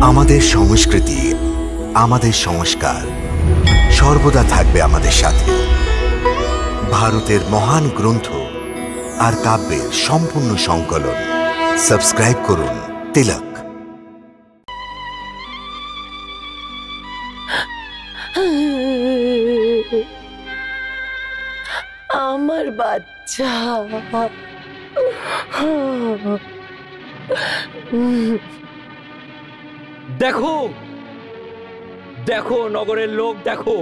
আমাদের সংস্কৃতি, আমাদের সংস্কার সর্বদা থাকবে আমাদের সাথে। ভারতের মহান গ্রন্থ আর কাব্যের সম্পূর্ণ সংকলন। সাবস্ক্রাইব করুন তিলক। আমার বাচ্চা, দেখো দেখো নগরের লোক দেখো,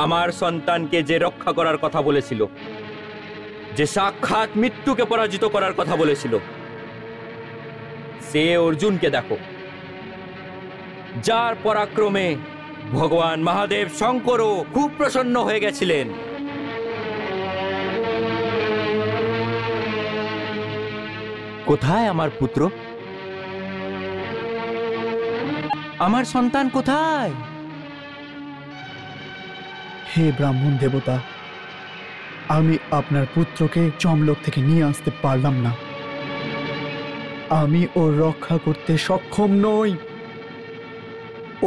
আমার সন্তানকে যে রক্ষা করার কথা বলেছিল, যে সাক্ষাৎ মৃত্যুকে পরাজিত করার কথা বলেছিল, সে অর্জুনকে দেখো, যার পরাক্রমে ভগবান মহাদেব শঙ্করও খুব প্রসন্ন হয়ে গেছিলেন। কোথায় আমার পুত্র? আমার সন্তান কোথায়? হে ব্রাহ্মণ দেবতা, আমি আপনার পুত্রকে যমলোক থেকে নিয়ে আসতে পারলাম না। আমি ওর রক্ষা করতে সক্ষম নই।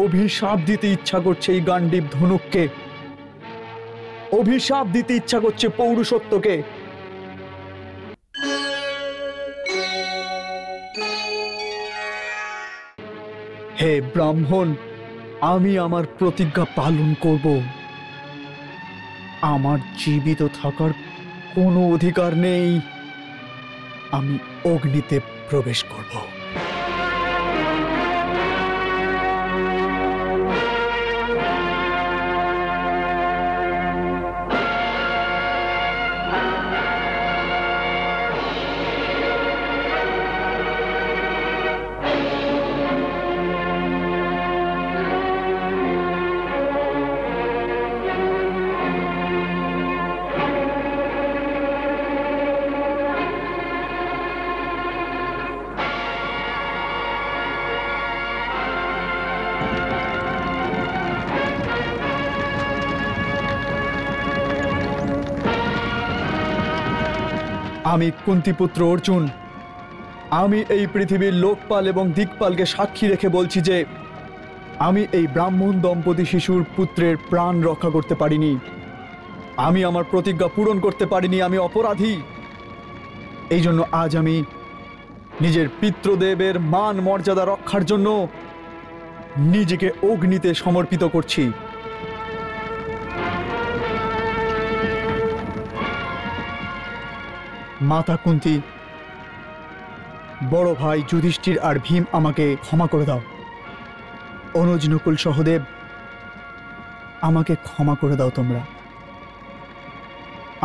অভিশাপ দিতে ইচ্ছা করছে এই গান্ডীব ধনুককে, অভিশাপ দিতে ইচ্ছা করছে পৌরুষত্বকে। হে ব্রাহ্মণ, আমি আমার প্রতিজ্ঞা পালন করব। আমার জীবিত থাকার কোনো অধিকার নেই। আমি অগ্নিতে প্রবেশ করব। আমি কুন্তিপুত্র অর্জুন, আমি এই পৃথিবীর লোকপাল এবং দিকপালকে সাক্ষী রেখে বলছি যে আমি এই ব্রাহ্মণ দম্পতি শিশুর পুত্রের প্রাণ রক্ষা করতে পারিনি। আমি আমার প্রতিজ্ঞা পূরণ করতে পারিনি। আমি অপরাধী। এই জন্য আজ আমি নিজের পিতৃদেবের মান মর্যাদা রক্ষার জন্য নিজেকে অগ্নিতে সমর্পিত করছি। মাতা কুন্তি, বড় ভাই যুধিষ্ঠির আর ভীম, আমাকে ক্ষমা করে দাও। অনুজ, নকুল, সহদেব, আমাকে ক্ষমা করে দাও তোমরা।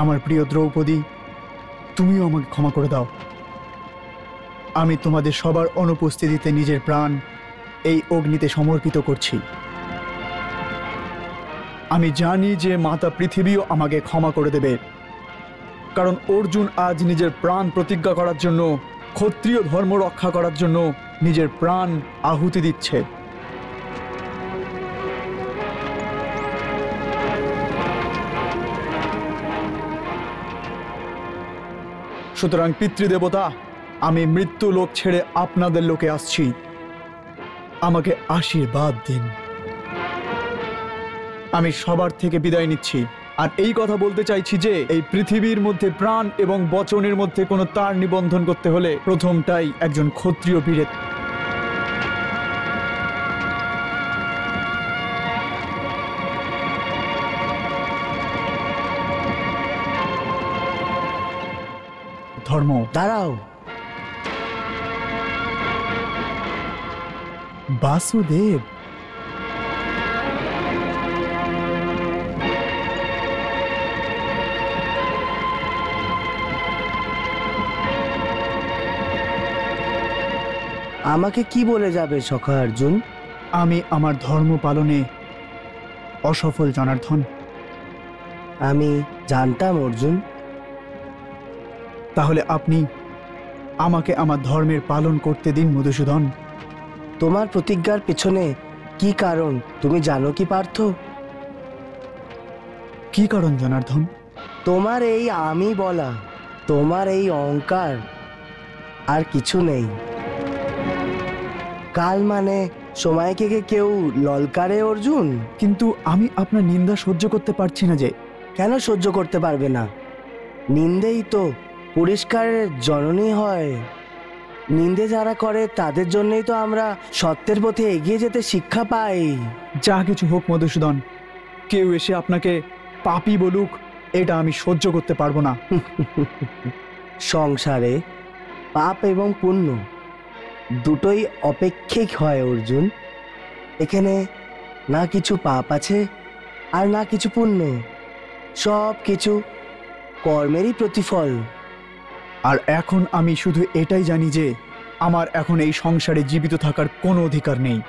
আমার প্রিয় দ্রৌপদী, তুমিও আমাকে ক্ষমা করে দাও। আমি তোমাদের সবার অনুপস্থিতিতে নিজের প্রাণ এই অগ্নিতে সমর্পিত করছি। আমি জানি যে মাতা পৃথিবীও আমাকে ক্ষমা করে দেবে, কারণ অর্জুন আজ নিজের প্রাণ প্রতিজ্ঞা করার জন্য, ক্ষত্রিয় ধর্ম রক্ষা করার জন্য নিজের প্রাণ আহুতি দিচ্ছে। সুতরাং পিতৃদেবতা, আমি মৃত্যু লোক ছেড়ে আপনাদের লোকে আসছি। আমাকে আশীর্বাদ দিন। আমি সবার থেকে বিদায় নিচ্ছি, আর এই কথা বলতে চাইছি যে এই পৃথিবীর মধ্যে প্রাণ এবং বচনের মধ্যে কোনো তার নিবন্ধন করতে হলে প্রথমটাই একজন ক্ষত্রিয় বীরের। ধর্ম। দাঁড়াও, বাসুদেব, আমাকে কি বলে যাবে সখা অর্জুন? আমি আমার ধর্ম পালনে অসফল জনার্দন। আমি জানতাম অর্জুন। তাহলে আপনি আমাকে আমার ধর্মের পালন করতে দিন মধুসূদন। তোমার প্রতিজ্ঞার পেছনে কি কারণ তুমি জানো কি পার্থ? কি কারণ জনার্দন? তোমার এই আমি বলা, তোমার এই অহংকার, আর কিছু নেই। কাল মানে সময়কে কেউ ললকারে অর্জুন? কিন্তু আমি আপনার নিন্দা সহ্য করতে পারছি না যে। কেন সহ্য করতে পারবে না? নিন্দেই তো পরিষ্কারের জননী হয়। নিন্দে যারা করে তাদের জন্যই তো আমরা সত্যের পথে এগিয়ে যেতে শিক্ষা পাই। যা কিছু হোক মধুসূদন, কেউ এসে আপনাকে পাপী বলুক, এটা আমি সহ্য করতে পারবো না। সংসারে পাপ এবং পুণ্য দুটোই অপেক্ষিক হয় অর্জুন। এখানে না কিছু পাপ আছে আর না কিছু পুণ্য, সব কিছু কর্মেরই প্রতিফল। আর এখন আমি শুধু এটাই জানি যে আমার এখন এই সংসারে জীবিত থাকার কোনো অধিকার নেই।